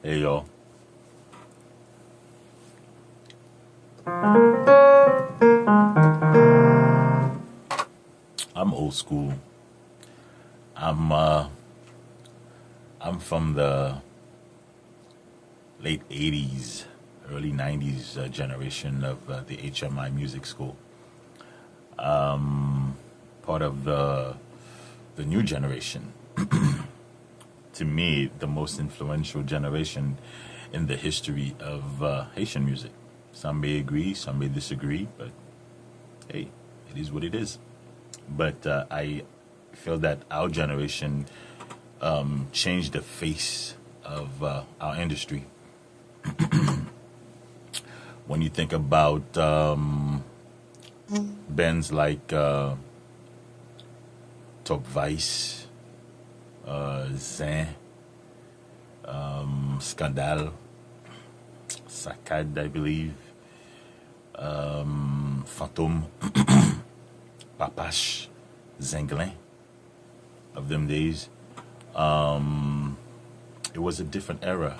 Hey y'all. I'm old school. I'm uh I'm from the late 80s, early 90s generation of the HMI music school. Part of the new generation. To me, the most influential generation in the history of Haitian music. Some may agree, some may disagree, but hey, it is what it is. But I feel that our generation changed the face of our industry. When you think about bands like Top Vice, Zin, Scandal, Saccade, I believe, Fantôme, Papache, Zinglin of them days. It was a different era.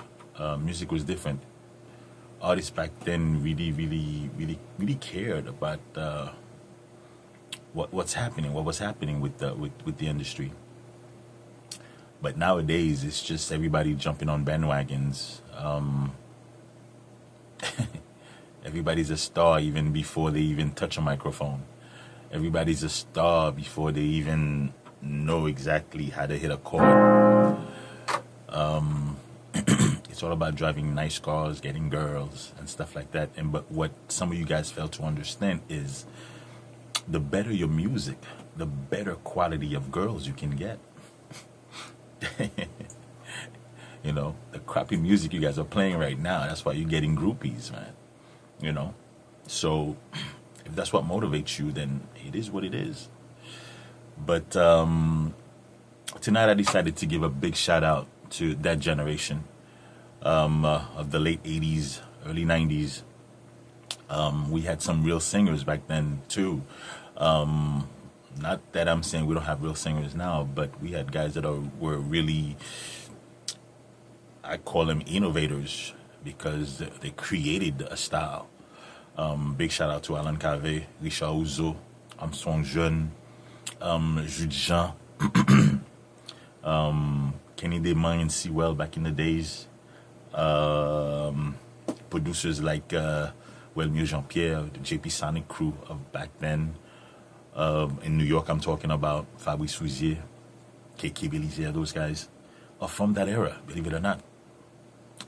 Music was different. Artists back then really cared about what was happening with the industry. But nowadays, it's just everybody jumping on bandwagons. Everybody's a star even before they even touch a microphone. Everybody's a star before they even know exactly how to hit a chord. It's all about driving nice cars, getting girls, and stuff like that. But what some of you guys fail to understand is the better your music, the better quality of girls you can get. You know, the crappy music you guys are playing right now, that's why you're getting groupies, man. You know? So, if that's what motivates you, then it is what it is. But tonight I decided to give a big shout out to that generation of the late 80s, early 90s. We had some real singers back then, too. Not that I'm saying we don't have real singers now, but we had guys that were really, I call them innovators because they created a style. Big shout out to Alan Cave, Richard Ouzo, Armstrong Jeune, Jules Jean, Kenny Desmond and Sewell back in the days. Producers like Madman Jp, the JP Sonic crew of back then. In New York, I'm talking about Fabrice Souzier, KK Belizier, those guys are from that era, believe it or not.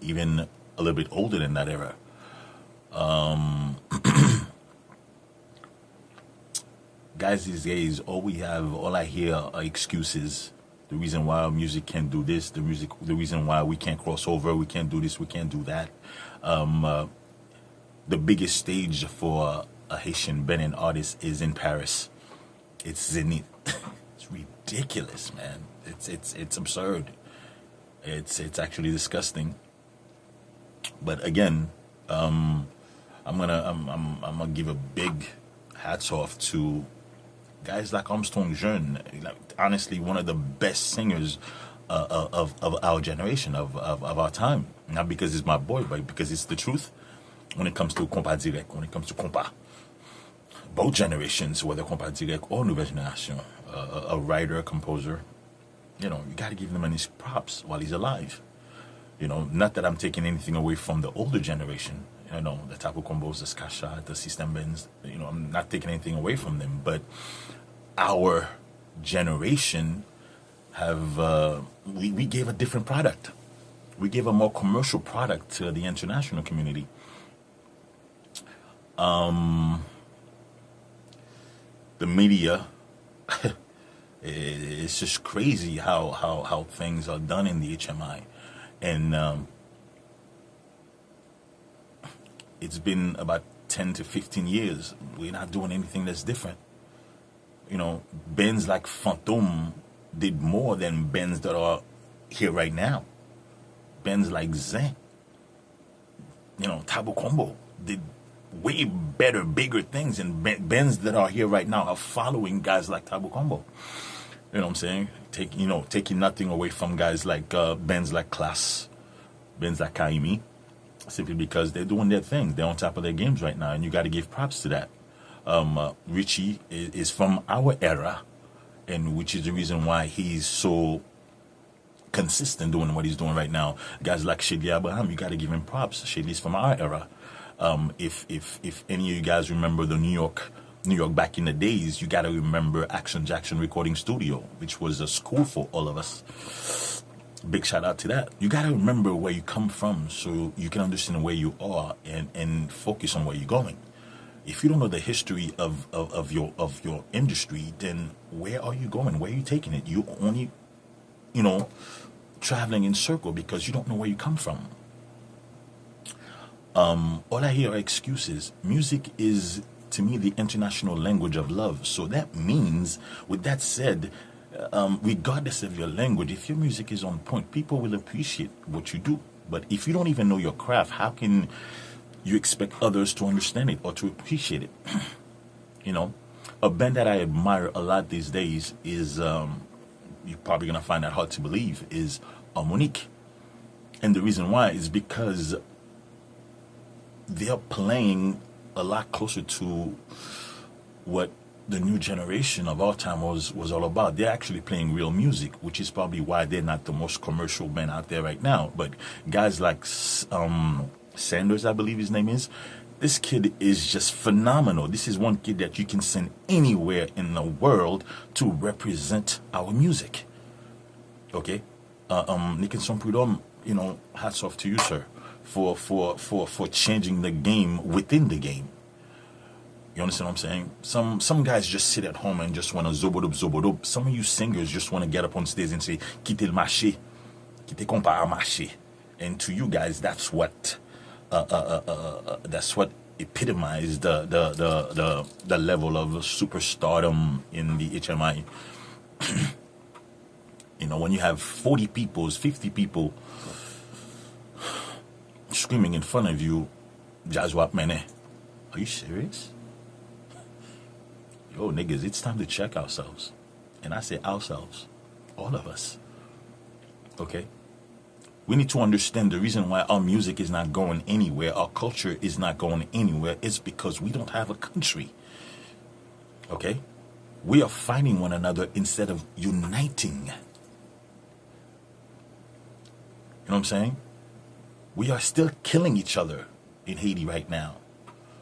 Even a little bit older than that era. Guys these days, all I hear are excuses. The reason why our music can't do this, the reason why we can't cross over, we can't do this, we can't do that. The biggest stage for a Haitian Benin artist is in Paris. It's Zenith. It's ridiculous, man. It's absurd. It's actually disgusting. But again, I'm gonna give a big hats off to guys like Armstrong Jeune. Like, honestly, one of the best singers of our generation, of our time. Not because he's my boy, but because it's the truth. When it comes to compas direct, when it comes to compas, both generations, whether compas direct or nouvelle génération, a writer, a composer, you know, you got to give the man his props while he's alive. You know, not that I'm taking anything away from the older generation. You know, the Tapu Combos, the Skasha, the System Bends. You know, I'm not taking anything away from them, but our generation we gave a different product. We gave a more commercial product to the international community. The media, it's just crazy how things are done in the HMI. And it's been about 10 to 15 years. We're not doing anything that's different. You know, bands like Fantôme did more than bands that are here right now. Bands like Zin, you know, Tabu Combo did way better, bigger things, and bands that are here right now are following guys like Tabu Combo. You know what I'm saying? Taking nothing away from guys like bands like Class, Benz Akaimi, simply because they're doing their thing. They're on top of their games right now, and you got to give props to that. Richie is from our era, and which is the reason why he's so consistent doing what he's doing right now. Guys like Shady Abraham, you got to give him props. Shady's from our era. If any of you guys remember the New York back in the days, you got to remember Action Jackson Recording Studio, which was a school for all of us. Big shout out to that. You got to remember where you come from so you can understand where you are and focus on where you're going. If you don't know the history of your industry, then where are you going? Where are you taking it? You only, traveling in circle because you don't know where you come from. All I hear are excuses. Music is, to me, the international language of love. So that means, with that said, regardless of your language, if your music is on point, people will appreciate what you do. But if you don't even know your craft, how can you expect others to understand it or to appreciate it? A band that I admire a lot these days is, you're probably going to find that hard to believe, is Monique. And the reason why is because they're playing a lot closer to what the new generation of our time was all about. They're actually playing real music, which is probably why they're not the most commercial band out there right now. But guys like Sanders, I believe his name is, this kid is just phenomenal. This is one kid that you can send anywhere in the world to represent our music. Okay? Nicholson Prudhomme, hats off to you, sir, for changing the game within the game. You understand what I'm saying? Some guys just sit at home and just want to zobodob. Some of you singers just want to get up on stage and say, quitte le marché, quitte compa a marché. And to you guys, that's what epitomized the level of superstardom in the HMI. When you have 40 people, 50 people screaming in front of you, Jazwap Mene. Are you serious? Yo, niggas, it's time to check ourselves. And I say ourselves, all of us. Okay? We need to understand the reason why our music is not going anywhere, our culture is not going anywhere, is because we don't have a country. Okay? We are fighting one another instead of uniting. You know what I'm saying? We are still killing each other in Haiti right now.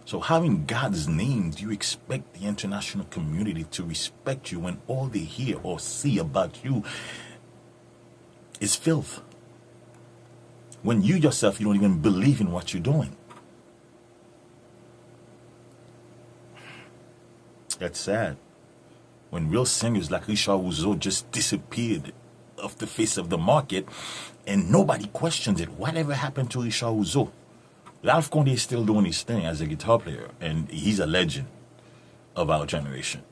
So how in God's name do you expect the international community to respect you when all they hear or see about you is filth? When you yourself, you don't even believe in what you're doing. That's sad. When real singers like Richard Rouzeau just disappeared off the face of the market and nobody questions it. Whatever happened to Richard Rouzeau? Ralph Condé is still doing his thing as a guitar player, and he's a legend of our generation.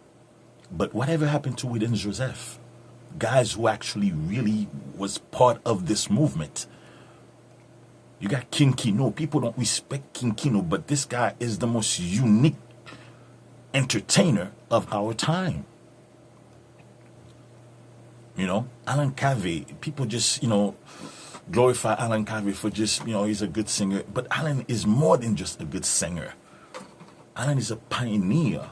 But whatever happened to Widen Joseph? Guys who actually really was part of this movement. You got King Kino. People don't respect King Kino, but this guy is the most unique entertainer of our time. Alan Cavey. People just, glorify Alan Cavey for just, he's a good singer. But Alan is more than just a good singer. Alan is a pioneer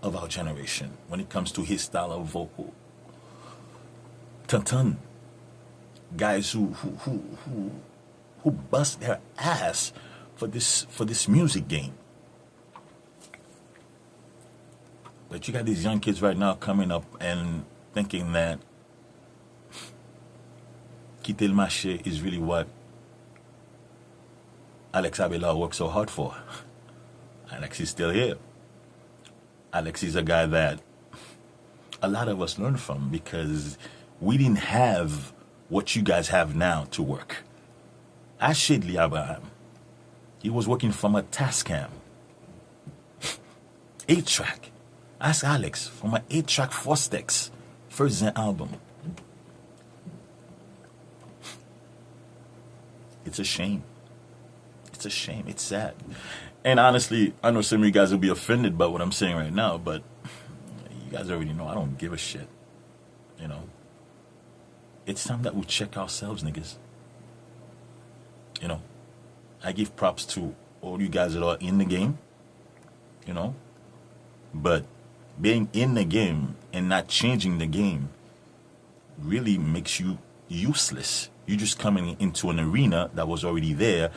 of our generation when it comes to his style of vocal. Tantan. Guys who bust their ass for this music game. But you got these young kids right now coming up and thinking that quitte le marché is really what Alex Abelard worked so hard for. Alex is still here. Alex is a guy that a lot of us learn from because we didn't have what you guys have now to work. Ask Shadley Abraham. He was working from a Tascam 8-track. Ask Alex from an 8-track Fostex first Zen album. It's a shame. It's a shame. It's sad. And honestly, I know some of you guys will be offended by what I'm saying right now, but you guys already know I don't give a shit. It's time that we check ourselves, niggas. You know, I give props to all you guys that are in the game, you know, but being in the game and not changing the game really makes you useless. You're just coming into an arena that was already there,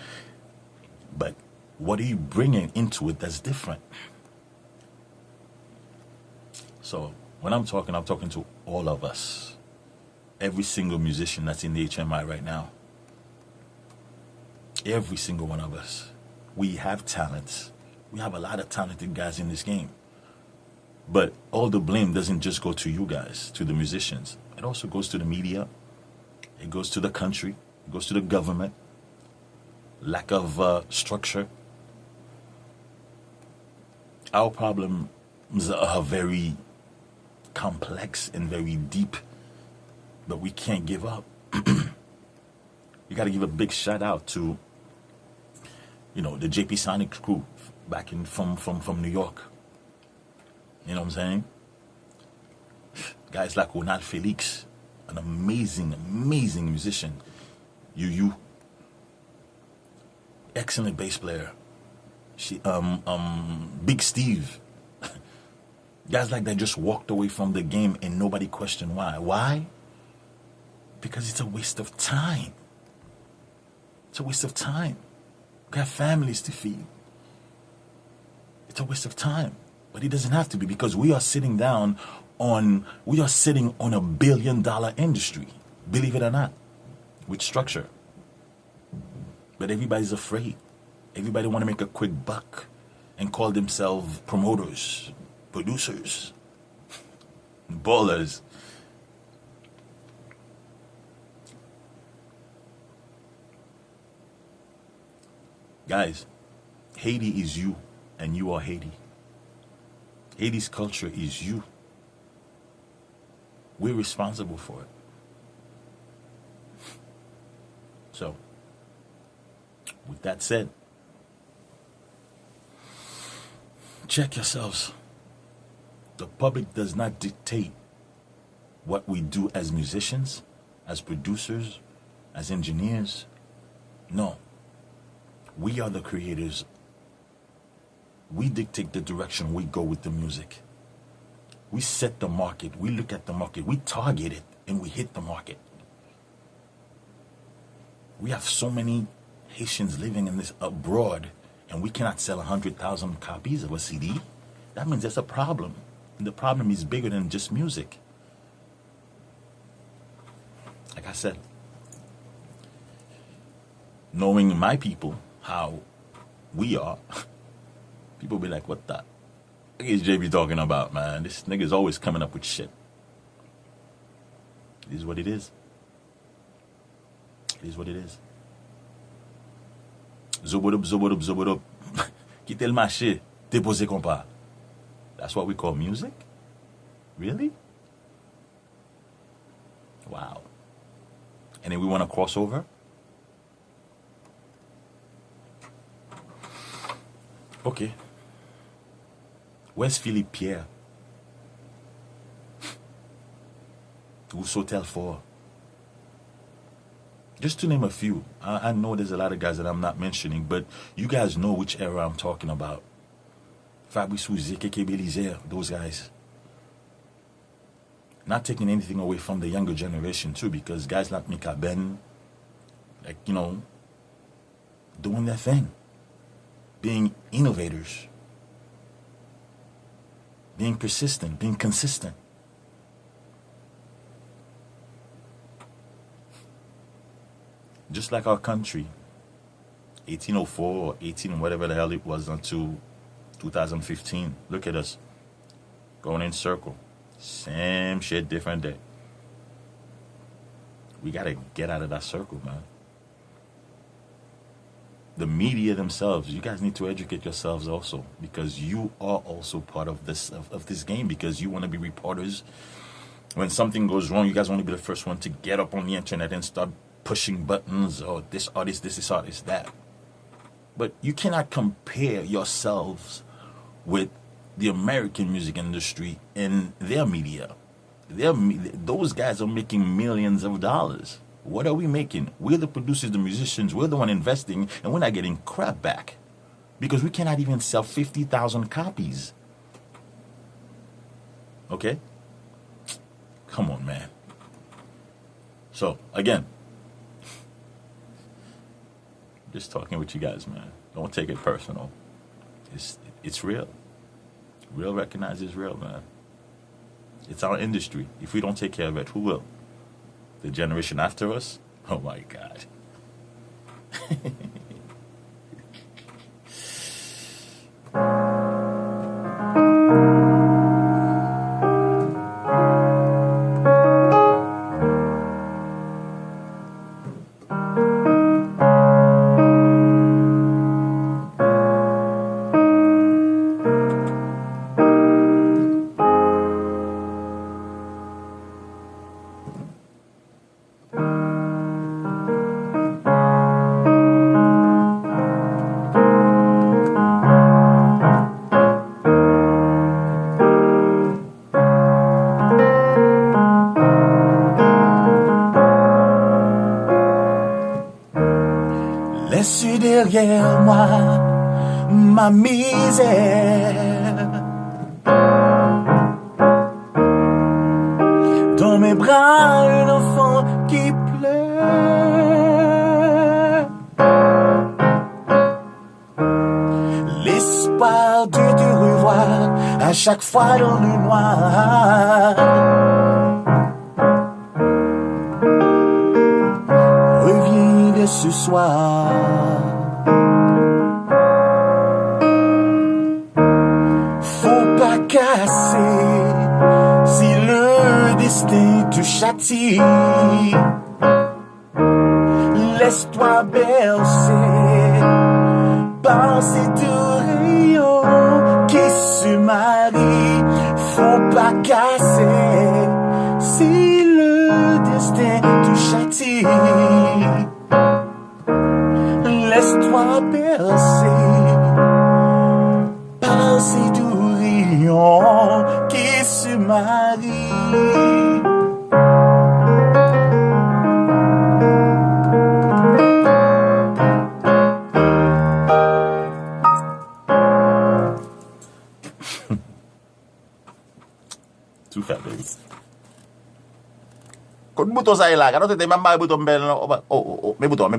but what are you bringing into it that's different? So when I'm talking to all of us, every single musician that's in the HMI right now, every single one of us. We have talents. We have a lot of talented guys in this game. But all the blame doesn't just go to you guys, to the musicians. It also goes to the media. It goes to the country. It goes to the government. Lack of structure. Our problems are very complex and very deep, but we can't give up. You got to give a big shout out to, you know, the JP Sonic crew back in from New York. You know what I'm saying? Guys like Ronald Felix, an amazing musician. You, excellent bass player. Big Steve. Guys like that just walked away from the game and nobody questioned why. Why? Because it's a waste of time. It's a waste of time. We have families to feed. It's a waste of time. But it doesn't have to be, because we are sitting on a billion-dollar industry, believe it or not, with structure. But everybody's afraid. Everybody want to make a quick buck and call themselves promoters, producers, ballers. Guys, Haiti is you, and you are Haiti. Haiti's culture is you. We're responsible for it. So, with that said, check yourselves. The public does not dictate what we do as musicians, as producers, as engineers. No. We are the creators. We dictate the direction we go with the music. We set the market. We look at the market. We target it and we hit the market. We have so many Haitians living in this abroad, and we cannot sell 100,000 copies of a CD. That means there's a problem. And the problem is bigger than just music. Like I said, knowing my people, how we are, people be like, what the fuck is JB talking about, man? This nigga's always coming up with shit. It is what it is. It is what it is. Zobodob, zobodob, zobodob. Quitte le marché, déposé compas. That's what we call music? Really? Wow. And then we want to cross over? Okay. Where's Philippe Pierre? Who's Hotel 4? Just to name a few. I know there's a lot of guys that I'm not mentioning, but you guys know which era I'm talking about. Fabrice Souzy, Keke Belizer, those guys. Not taking anything away from the younger generation too, because guys like Mika Ben, like, you know, doing their thing. Being innovators. Being persistent, being consistent. Just like our country, 1804 or 18, whatever the hell it was, until 2015. Look at us, going in circle. Same shit, different day. We gotta get out of that circle, man. The media themselves, you guys need to educate yourselves also, because you are also part of this game, because you want to be reporters. When something goes wrong, you guys want to be the first one to get up on the internet and start pushing buttons, or this artist, this artist, that. But you cannot compare yourselves with the American music industry and their media. Those guys are making millions of dollars. What are we making? We're the producers, the musicians, we're the one investing, and we're not getting crap back. Because we cannot even sell 50,000 copies. Okay? Come on, man. So, again, just talking with you guys, man. Don't take it personal. It's real. Real recognizes real, man. It's our industry. If we don't take care of it, who will? The generation after us? Oh my God. Laisse derrière moi ma misère. Dans mes bras, un enfant qui pleure. L'espoir de te revoir à chaque fois dans le noir. Reviens dès ce soir. Faut pas casser si le destin te châtie. Laisse-toi bercer par ces deux rayons qui se marient. Faut pas casser si le destin te châtie. Laisse-toi bercer par ces deux rayons qui se marient. Too fat, baby. Kon bouton sa e la, kano te te mamba bouton bel no. Oh, me bouton.